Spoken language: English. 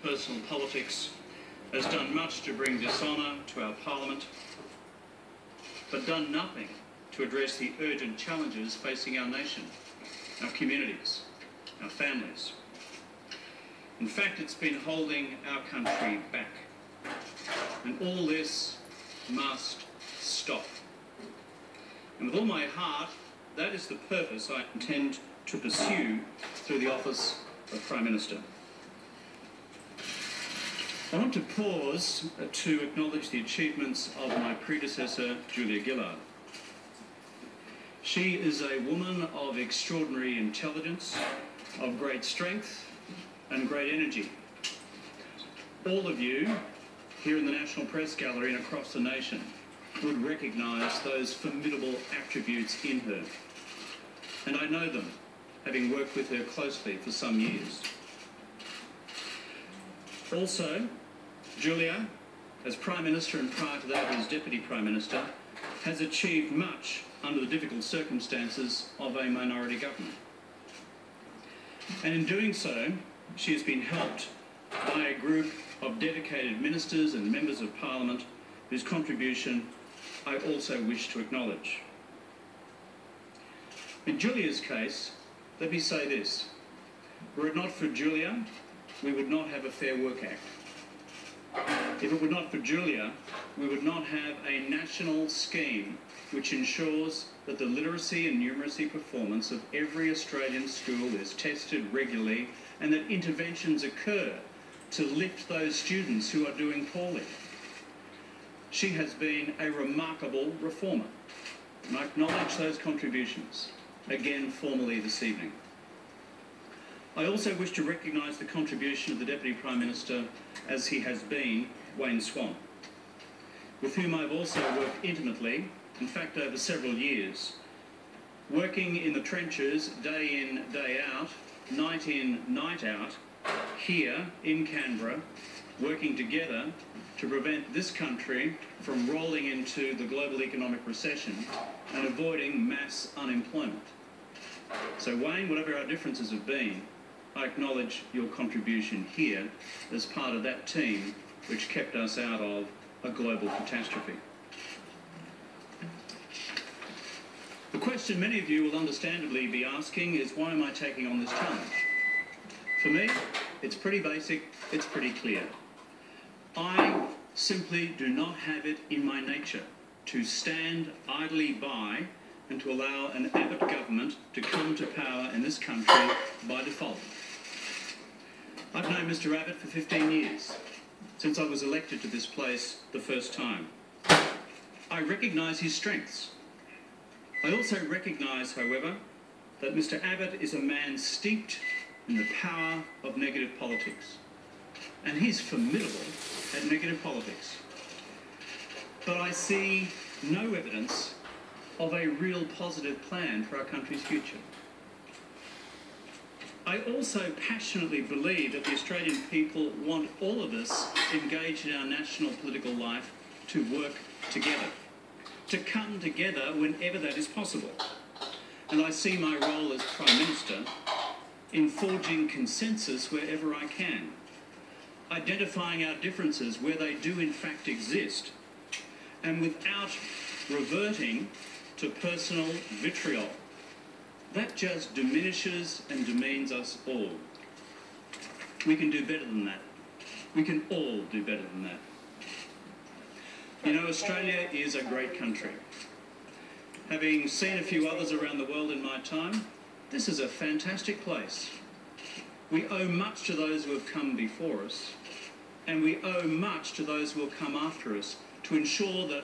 Personal politics has done much to bring dishonour to our Parliament, but done nothing to address the urgent challenges facing our nation, our communities, our families. In fact, it's been holding our country back. And all this must stop. And with all my heart, that is the purpose I intend to pursue through the office of Prime Minister. I want to pause to acknowledge the achievements of my predecessor, Julia Gillard. She is a woman of extraordinary intelligence, of great strength and great energy. All of you here in the National Press Gallery and across the nation would recognise those formidable attributes in her. And I know them, having worked with her closely for some years. Also, Julia, as Prime Minister and prior to that as Deputy Prime Minister, has achieved much under the difficult circumstances of a minority government. And in doing so, she has been helped by a group of dedicated ministers and members of Parliament whose contribution I also wish to acknowledge. In Julia's case, let me say this: were it not for Julia, we would not have a Fair Work Act. If it were not for Julia, we would not have a national scheme which ensures that the literacy and numeracy performance of every Australian school is tested regularly and that interventions occur to lift those students who are doing poorly. She has been a remarkable reformer, and I acknowledge those contributions, again formally this evening. I also wish to recognise the contribution of the Deputy Prime Minister, as he has been, Wayne Swan, with whom I've also worked intimately, in fact over several years, working in the trenches day in, day out, night in, night out, here in Canberra, working together to prevent this country from rolling into the global economic recession and avoiding mass unemployment. So Wayne, whatever our differences have been, I acknowledge your contribution here as part of that team which kept us out of a global catastrophe. The question many of you will understandably be asking is, why am I taking on this challenge? For me, it's pretty basic, it's pretty clear. I simply do not have it in my nature to stand idly by and to allow an Abbott government to come to power in this country by default. I've known Mr. Abbott for 15 years, since I was elected to this place the first time. I recognise his strengths. I also recognise, however, that Mr. Abbott is a man steeped in the power of negative politics. And he's formidable at negative politics. But I see no evidence of a real positive plan for our country's future. I also passionately believe that the Australian people want all of us engaged in our national political life to work together, to come together whenever that is possible. And I see my role as Prime Minister in forging consensus wherever I can, identifying our differences where they do in fact exist, and without reverting to personal vitriol. That just diminishes and demeans us all. We can do better than that. We can all do better than that. You know, Australia is a great country. Having seen a few others around the world in my time, this is a fantastic place. We owe much to those who have come before us, and we owe much to those who will come after us to ensure that